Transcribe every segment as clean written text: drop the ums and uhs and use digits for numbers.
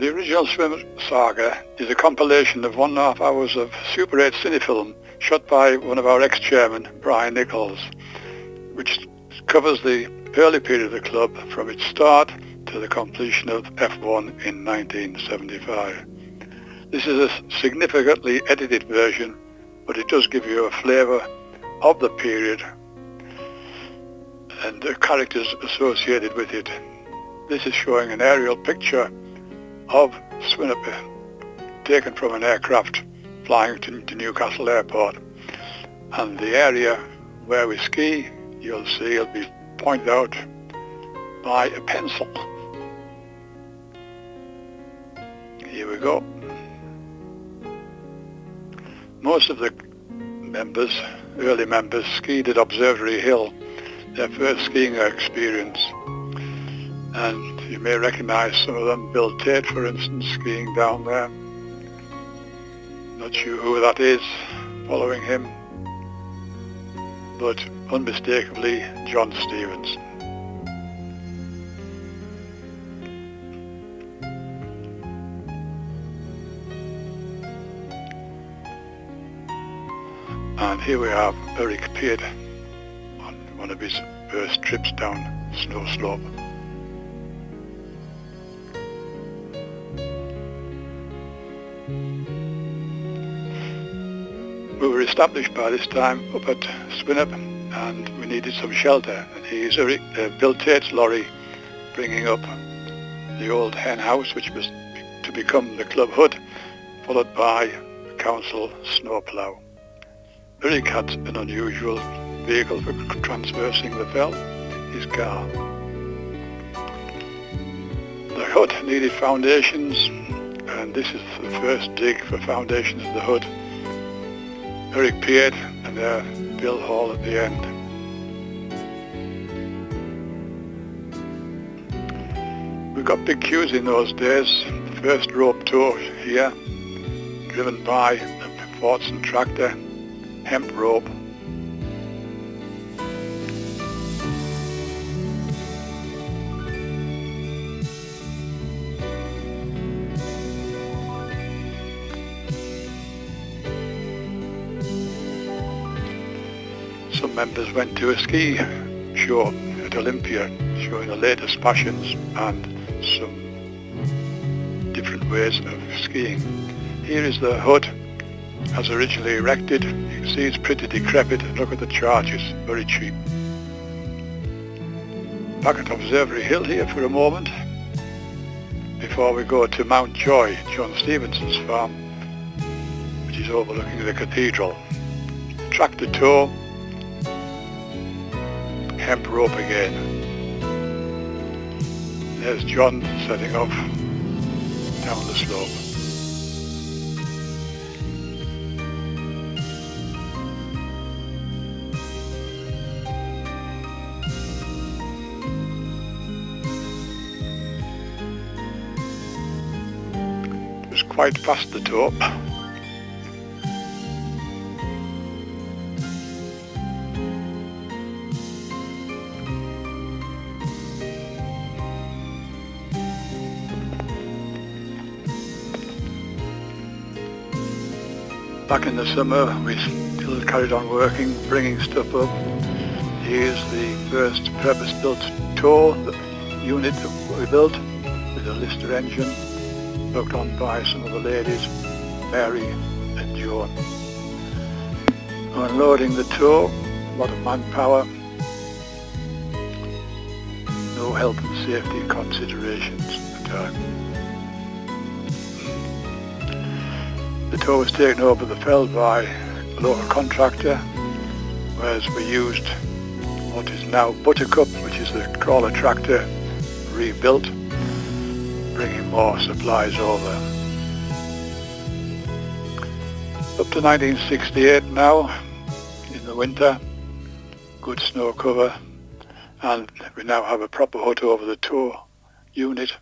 The original Swinhope Saga is a compilation of 1.5 hours of Super 8 cinefilm shot by one of our ex-chairmen, Brian Nichols, which covers the early period of the club from its start to the completion of F1 in 1975. This is a significantly edited version, but it does give you a flavour of the period and the characters associated with it. This is showing an aerial picture of Swinhope taken from an aircraft flying to Newcastle Airport, and the area where we ski, you'll see, will be pointed out by a pencil. Here we go. Most of the members, early members, skied at Observatory Hill, their first skiing experience, and you may recognise some of them. Bill Tate, for instance, skiing down there. Not sure who that is following him, but unmistakably John Stevens. And here we have Eric Peart on one of his first trips down snow slope. We were established by this time up at Swinhope, and we needed some shelter, and here's Bill Tate's lorry bringing up the old hen house, which was to become the club hut, followed by the council snowplough. Eric had an unusual vehicle for traversing the fell, his car. The hut needed foundations, and this is the first dig for foundations of the hut. Eric Peart and Bill Hall at the end. We got big queues in those days. The first rope tow here, driven by a Fortson tractor, hemp rope. Some members went to a ski show at Olympia, showing the latest fashions and some different ways of skiing. Here is the hut as originally erected. You can see it's pretty decrepit, and look at the charges, very cheap. Back at Observatory Hill here for a moment before we go to Mountjoy, John Stevenson's farm, which is overlooking the cathedral. Tractor tow, hemp rope again. There's John setting off down the slope. It was quite past the top. Back in the summer we still carried on working, bringing stuff up. Here's the first purpose-built tow unit that we built with a Lister engine, worked on by some of the ladies, Mary and Joan. Unloading the tow, a lot of manpower, no health and safety considerations at the time. The tow was taken over the fell by a local contractor, whereas we used what is now Buttercup, which is the crawler tractor rebuilt, bringing more supplies over. Up to 1968 now, in the winter, good snow cover, and we now have a proper hut over the tow unit.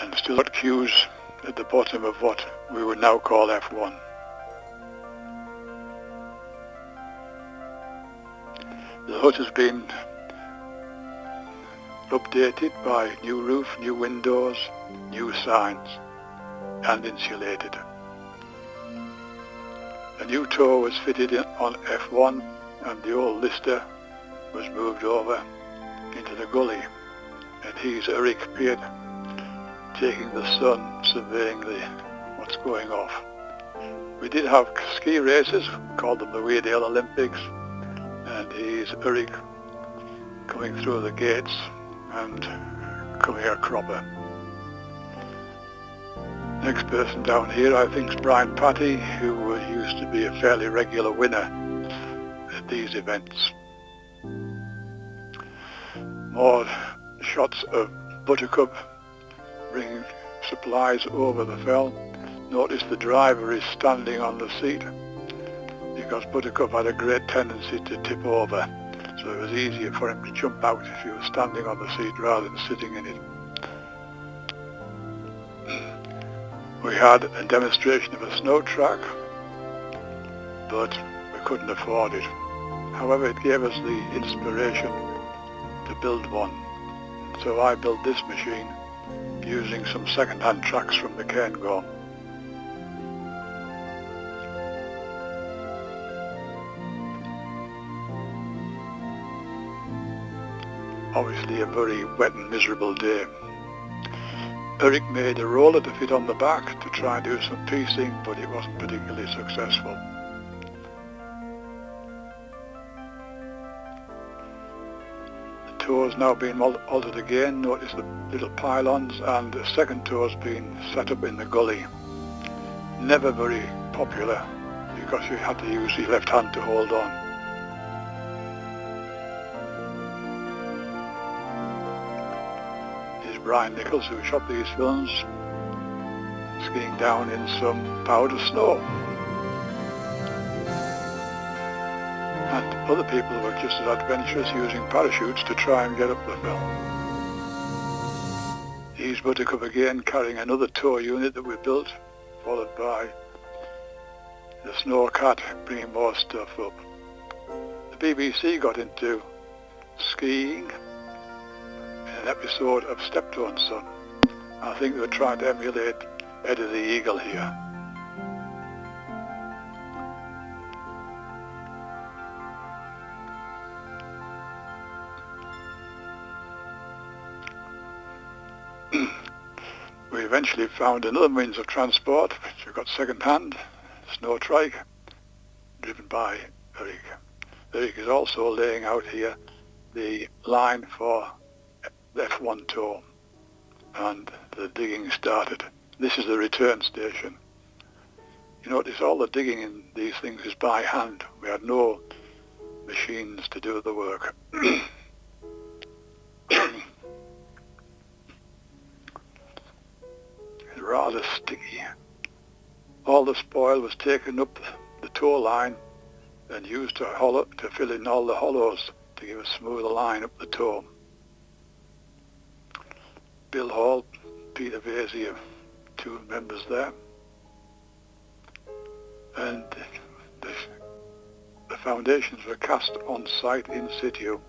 And still got queues at the bottom of what we would now call F1. The hut has been updated by new roof, new windows, new signs, and insulated. A new tow was fitted in on F1 and the old lister was moved over into the gully, and he's Eric Piet taking the sun, surveying what's going off. We did have ski races, we called them the Weardale Olympics, and he's Eric coming through the gates and coming a cropper. Next person down here I think is Brian Patty, who used to be a fairly regular winner at these events. More shots of Buttercup bringing supplies over the fell. Notice the driver is standing on the seat because Buttercup had a great tendency to tip over, so it was easier for him to jump out if he was standing on the seat rather than sitting in it. We had a demonstration of a snow track, but we couldn't afford it. However, it gave us the inspiration to build one. So I built this machine using some second-hand tracks from the Cairngorm. Obviously a very wet and miserable day. Eric made a roller to fit on the back to try and do some piecing, but it wasn't particularly successful. The tow has now been altered again. Notice the little pylons, and the second tow has been set up in the gully. Never very popular because you had to use your left hand to hold on. Brian Nichols, who shot these films, skiing down in some powder snow. And other people were just as adventurous using parachutes to try and get up the fell. Here's Buttercup again carrying another tow unit that we built, followed by the Snowcat bringing more stuff up. The BBC got into skiing an episode of Steptoe & Son. I think they were trying to emulate Eddie the Eagle here. We eventually found another means of transport, which we got second-hand, snow trike, driven by Eric. Eric is also laying out here the line for F1 tow, and the digging started. This is the return station. You notice all the digging in these things is by hand. We had no machines to do the work. It's rather sticky. All the spoil was taken up the tow line and used to fill in all the hollows to give a smoother line up the tow. Bill Hall, Peter Vasey, two members there, and the foundations were cast on site in situ.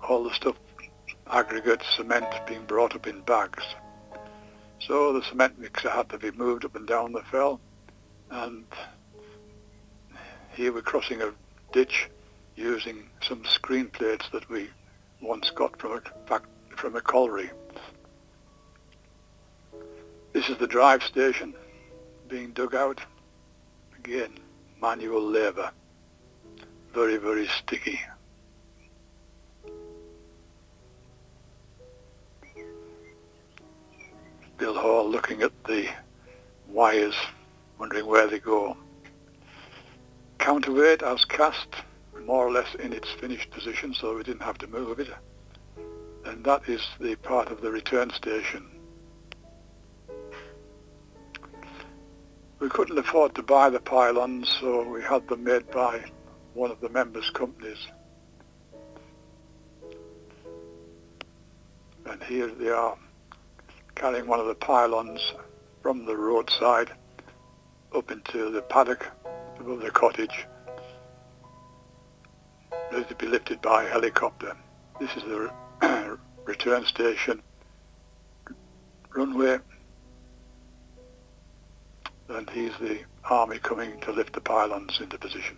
All the stuff, aggregate, cement, being brought up in bags. So the cement mixer had to be moved up and down the fell, and here we're crossing a ditch using some screen plates that we once got from a colliery. This is the drive station being dug out. Again, manual labour. Very, very sticky. Bill Hall looking at the wires, wondering where they go. Counterweight as cast, more or less in its finished position, so we didn't have to move it. And that is the part of the return station. We couldn't afford to buy the pylons, so we had them made by one of the members' companies. And here they are, carrying one of the pylons from the roadside up into the paddock above the cottage, ready to be lifted by helicopter. This is the return station, runway, and he's the army coming to lift the pylons into position.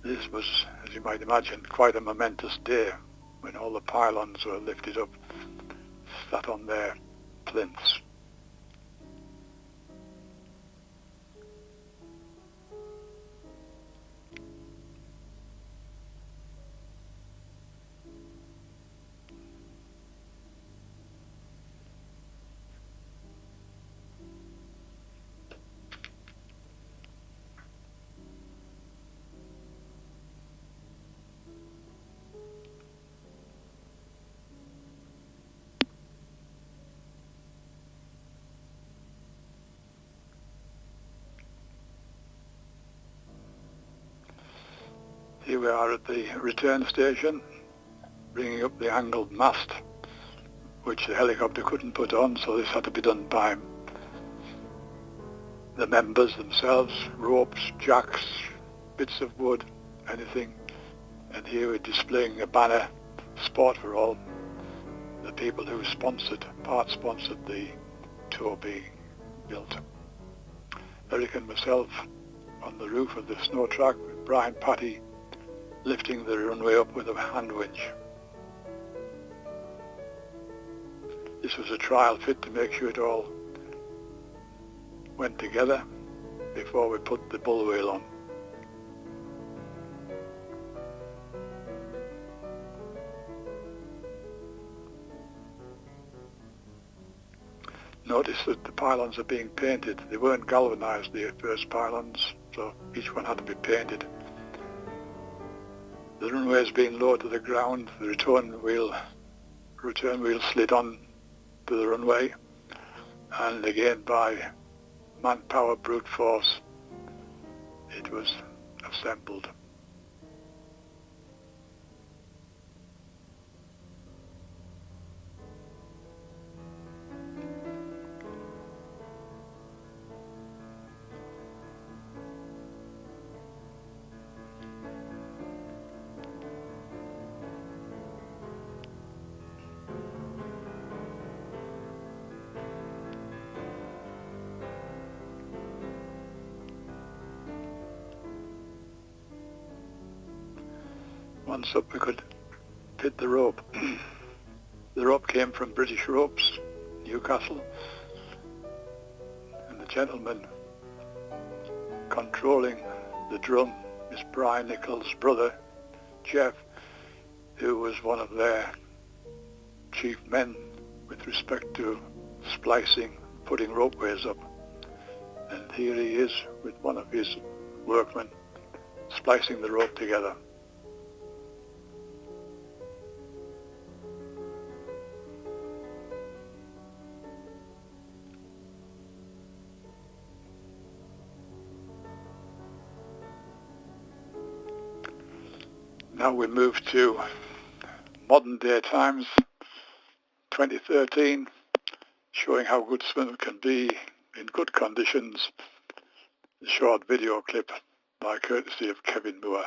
This was, as you might imagine, quite a momentous day when all the pylons were lifted up, sat on their plinths. Here we are at the return station, bringing up the angled mast, which the helicopter couldn't put on, so this had to be done by the members themselves, ropes, jacks, bits of wood, anything. And here we're displaying a banner, Sport for All, the people who part-sponsored the tour being built. Eric and myself on the roof of the snow track with Brian Patty lifting the runway up with a hand winch. This was a trial fit to make sure it all went together before we put the bull wheel on. Notice that the pylons are being painted. They weren't galvanized, the first pylons, so each one had to be painted. The runway is being lowered to the ground. The return wheel slid on to the runway, and again by manpower, brute force, it was assembled. Once up we could fit the rope. The rope came from British Ropes, Newcastle, and the gentleman controlling the drum is Brian Nichols' brother, Jeff, who was one of their chief men with respect to splicing, putting ropeways up. And here he is with one of his workmen splicing the rope together. Now we move to modern day times, 2013, showing how good swimming can be in good conditions. A short video clip by courtesy of Kevin Moore.